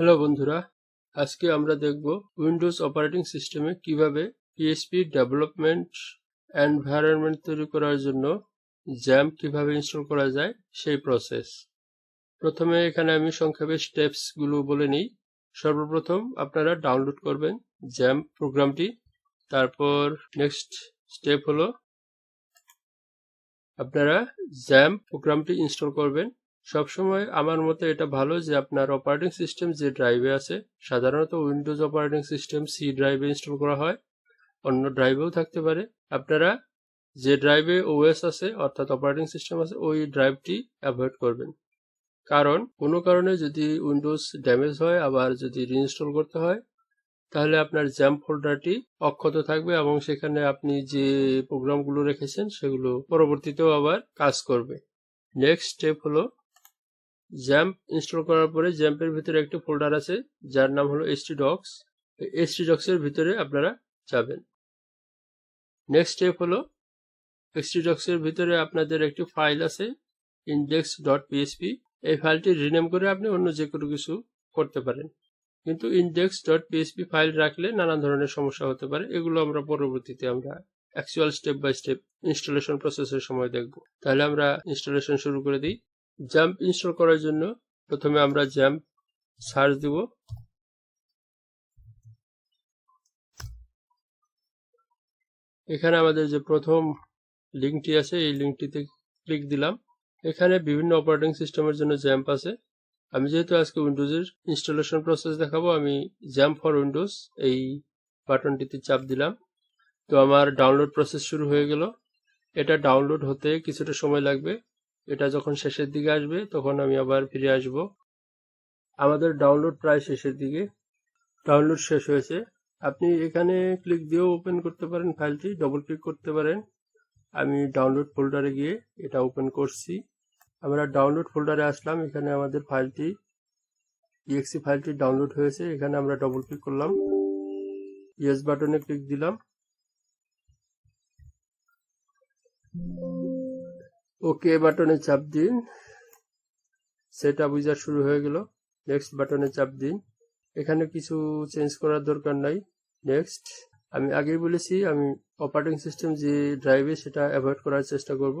Hello বন্ধুরা, আজকে আমরা দেখব উইন্ডোজ অপারেটিং সিস্টেমে কিভাবে PHP ডেভেলপমেন্ট এনভায়রনমেন্ট তৈরি করার জন্য XAMPP কিভাবে ইনস্টল করা যায় সেই প্রসেস। প্রথমে এখানে আমি সংক্ষেপে স্টেপস গুলো বলে নিই। সর্বপ্রথম আপনারা ডাউনলোড করবেন XAMPP প্রোগ্রামটি। তারপর নেক্সট স্টেপ হলো আপনারা XAMPP প্রোগ্রামটি ইনস্টল করবেন। সবসময় আমার মতে এটা ভালো যে আপনার অপারেটিং সিস্টেম যে ড্রাইভে আছে, সাধারণত উইন্ডোজ অপারেটিং সিস্টেম সি ড্রাইভে ইনস্টল করা হয়, অন্য ড্রাইভেও থাকতে পারে। আপনারা যে ড্রাইভে ওএস আছে অর্থাৎ অপারেটিং সিস্টেম আছে ওই ড্রাইভটি অ্যাভয়েড করবেন। কারণ কোনো কারণে যদি উইন্ডোজ ড্যামেজ হয় আবার যদি রিইনস্টল করতে হয় তাহলে আপনার XAMPP ফোল্ডারটি অক্ষত থাকবে এবং সেখানে আপনি যে প্রোগ্রামগুলো রেখেছেন সেগুলো পরবর্তীতেও আবার কাজ করবে। নেক্সট স্টেপ হলো XAMPP ইনস্টল করার পরে XAMPP এর ভিতরে একটি ফোল্ডার আছে যার নাম হলো htdocs। htdocs এর ভিতরে আপনারা যাবেন। নেক্সট স্টেপ হলো htdocs এর ভিতরে আপনাদের একটি ফাইল আছে index.php। এই ফাইলটি রিনেম করে আপনি অন্য যে কোনো কিছু করতে পারেন, কিন্তু index.php ফাইল রাখলে নানান ধরনের সমস্যা হতে পারে। এগুলো আমরা পরবর্তীতে actual step by step installation প্রসেসের সময় দেখব। তাহলে আমরা ইনস্টলেশন শুরু করে দিই। XAMPP ইনস্টল করার জন্য প্রথমে আমরা XAMPP সার্চ দিব। এখানে আমাদের যে প্রথম লিঙ্কটি আছে এই লিঙ্কটিতে ক্লিক দিলাম। এখানে বিভিন্ন অপারেটিং সিস্টেমের জন্য XAMPP আছে। আমি যেহেতু আজকে উইন্ডোজের ইনস্টলেশন প্রসেস দেখাবো, আমি XAMPP ফর উইন্ডোজ এই বাটনটিতে চাপ দিলাম। তো আমার ডাউনলোড প্রসেস শুরু হয়ে গেল। এটা ডাউনলোড হতে কিছুটা সময় লাগবে। এটা যখন শেষের দিকে আসবে তখন আমি আবার ফিরে আসব। আমাদের ডাউনলোড প্রায় শেষের দিকে, ডাউনলোড শেষ হয়েছে। আপনি এখানে ক্লিক দিয়েও ওপেন করতে পারেন ফাইলটি, ডবল ক্লিক করতে পারেন। আমি ডাউনলোড ফোল্ডারে গিয়ে এটা ওপেন করছি। আমরা ডাউনলোড ফোল্ডারে আসলাম। এখানে আমাদের ফাইলটি exe ফাইলটি ডাউনলোড হয়েছে। এখানে আমরা ডবল ক্লিক করলাম, ইয়েস বাটনে ক্লিক দিলাম, ওকে বাটনে চাপ দিন। সেটআপ উইজার শুরু হয়ে গেল। নেক্সট বাটনে চাপ দিন। এখানে কিছু চেঞ্জ করার দরকার নাই। নেক্সট। আমি আগেই বলেছি আমি অপারেটিং সিস্টেম যে ড্রাইভে সেটা অ্যাভয়েড করার চেষ্টা করব।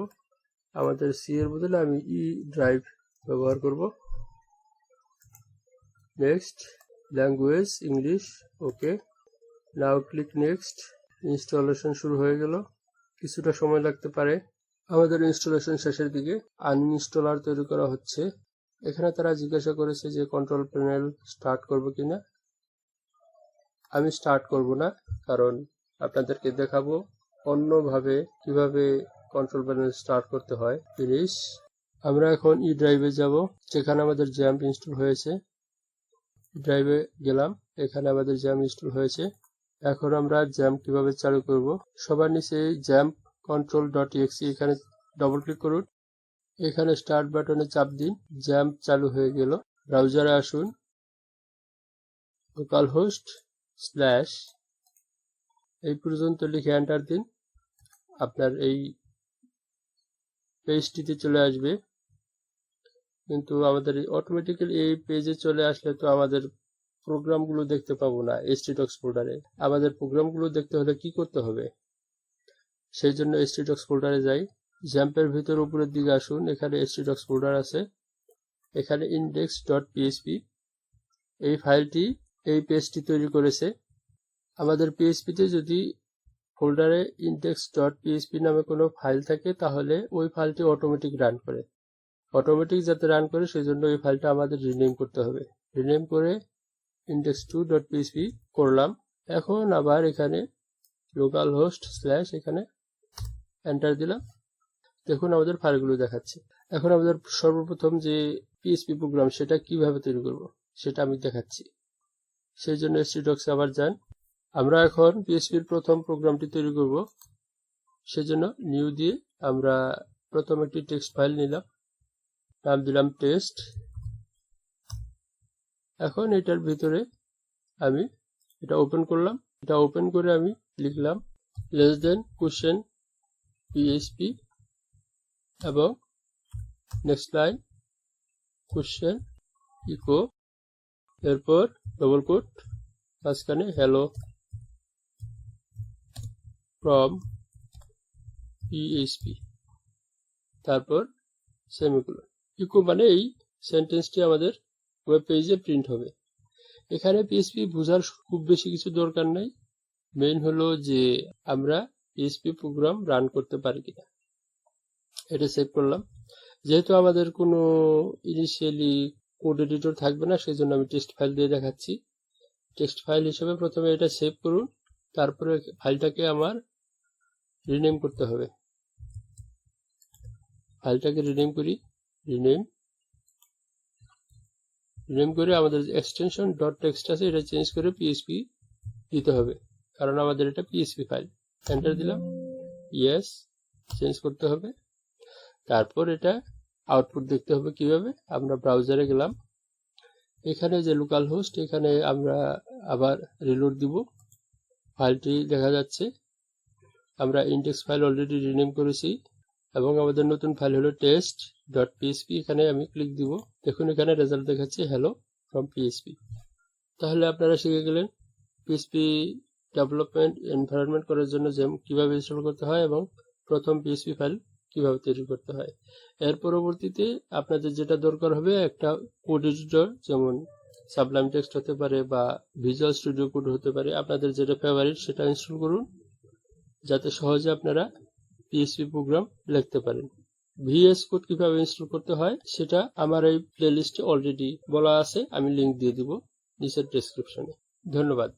আমাদের সি এর বদলে আমি ই ড্রাইভ ব্যবহার করব। Next, language English, okay. Now click next. Installation শুরু হয়ে গেল। কিছুটা সময় লাগতে পারে। আমাদের ইনস্টলেশন শেষের দিকে। আনইনস্টলার তৈরি করা হচ্ছে। এখানে তারা জিজ্ঞাসা করেছে যে কন্ট্রোল প্যানেল স্টার্ট করব কিনা। আমি স্টার্ট করব না, কারণ আপনাদেরকে দেখাবো অন্যভাবে কিভাবে কন্ট্রোল প্যানেল স্টার্ট করতে হয়। ফিনিশ। আমরা এখন ই ড্রাইভে যাব যেখানে আমাদের XAMPP ইনস্টল হয়েছে। ড্রাইভে গেলাম, এখানে আমাদের XAMPP ইনস্টল হয়েছে। এখন আমরা XAMPP কিভাবে চালু করব। সবার নিচে XAMPP control.exe এখানে ডবল ক্লিক করুন। এখানে স্টার্ট বাটনে চাপ দিন। XAMPP চালু হয়ে গেল। ব্রাউজারে আসুন, লোকালহোস্ট / এই পর্যন্ত লিখে এন্টার দিন। আপনার এই পেজটিতে চলে আসবে, কিন্তু আমাদের অটোমেটিক্যালি এই পেজে চলে আসলে তো আমাদের প্রোগ্রামগুলো দেখতে পাবো না htdocs ফোল্ডারে। আমাদের প্রোগ্রামগুলো দেখতে হলে কি করতে হবে, সেই জন্য htdocs ফোল্ডারে যাই। XAMPP এর ভিতর উপরের দিকে আসুন, এখানে htdocs ফোল্ডার আছে। এখানে index.php এই ফাইলটি এই পেজটি তৈরি করেছে। আমাদের PHP-তে যদি ফোল্ডারে index.php নামে কোনো ফাইল থাকে তাহলে ওই ফাইলটি অটোমেটিক রান করে। অটোমেটিক যাতে রান করে সেই জন্য এই ফাইলটা আমাদের রিনেম করতে হবে। রিনেম করে index2.php করলাম। এখন আবার এখানে লোকালহোস্ট / এখানে এন্টার দিলাম। দেখুন আমাদের ফাইলগুলো দেখাচ্ছে। এখন আমাদের সর্বপ্রথম যে PHP প্রোগ্রাম সেটা কিভাবে তৈরি করব সেটা আমি দেখাচ্ছি। সেই জন্য htdocs আবার যান। আমরা এখন PHP এর প্রথম প্রোগ্রামটি তৈরি করব। সেজন্য নিউ দিয়ে আমরা প্রথম একটি টেক্সট ফাইল নিলাম, নাম দিলাম টেস্ট। এখন এটার ভিতরে আমি এটা ওপেন করলাম। এটা ওপেন করে আমি লিখলাম question PHP এবং নেক্সট লাইন question echo এরপর ডবল কোট, মাঝখানে হ্যালো ফ্রম PHP, তারপর সেমিকোলন। ইকো মানে এই সেন্টেন্সটি আমাদের ওয়েব পেজে প্রিন্ট হবে। এখানে PHP বোঝার খুব বেশি কিছু দরকার নাই, মেইন হলো যে আমরা PHP প্রোগ্রাম রান করতে পারি কিনা। এটা সেভ করলাম। যেহেতু আমাদের কোনো ইনিশিয়ালি কোড এডিটর থাকবে না, সেই জন্য আমি টেক্সট ফাইল দিয়ে দেখাচ্ছি। টেক্সট ফাইল হিসেবে প্রথমে এটা সেভ করুন, তারপরে ফাইলটাকে আমার রিনেম করতে হবে। ফাইলটাকে রিনেম করি, রিনেম করে আমাদের এক্সটেনশন .text আছে এটা চেঞ্জ করে PHP দিতে হবে, কারণ আমাদের এটা PHP ফাইল। এন্টার দিলাম, ইয়েস, চেঞ্জ করতে হবে। তারপর এটা আউটপুট দেখতে হবে কিভাবে। আমরা ব্রাউজারে গেলাম, এখানে যে লোকাল হোস্ট, এখানে আমরা আবার রিলোড দিব, ফাইলটি দেখা যাচ্ছে। আমরা ইনডেক্স ফাইল অলরেডি রিনেম করেছি এবং আমাদের নতুন ফাইল হলো test.php। এখানে আমি ক্লিক দিব, দেখুন এখানে রেজাল্ট দেখাচ্ছে হ্যালো ফ্রম PHP। তাহলে আপনারা শিখে গেলেন PHP ডেভেলপমেন্ট এনভায়রনমেন্ট করার জন্য কিভাবে ইনস্টল করতে হয় এবং প্রথম PHP ফাইল কিভাবে তৈরি করতে হয়। এর পরবর্তীতে আপনাদের যেটা দরকার হবে একটা কোড এডিটর, যেমন সাবলাইম টেক্সট হতে পারে বা ভিজুয়াল স্টুডিও কোড হতে পারে, আপনাদের যেটা ফেভারিট সেটা ইনস্টল করুন, যাতে সহজে আপনারা PHP প্রোগ্রাম লিখতে পারেন। VS কোড কিভাবে ইনস্টল করতে হয় সেটা আমার এই প্লেলিস্টে অলরেডি বলা আছে, আমি লিংক দিয়ে দিব নিচের ডেসক্রিপশনে। ধন্যবাদ।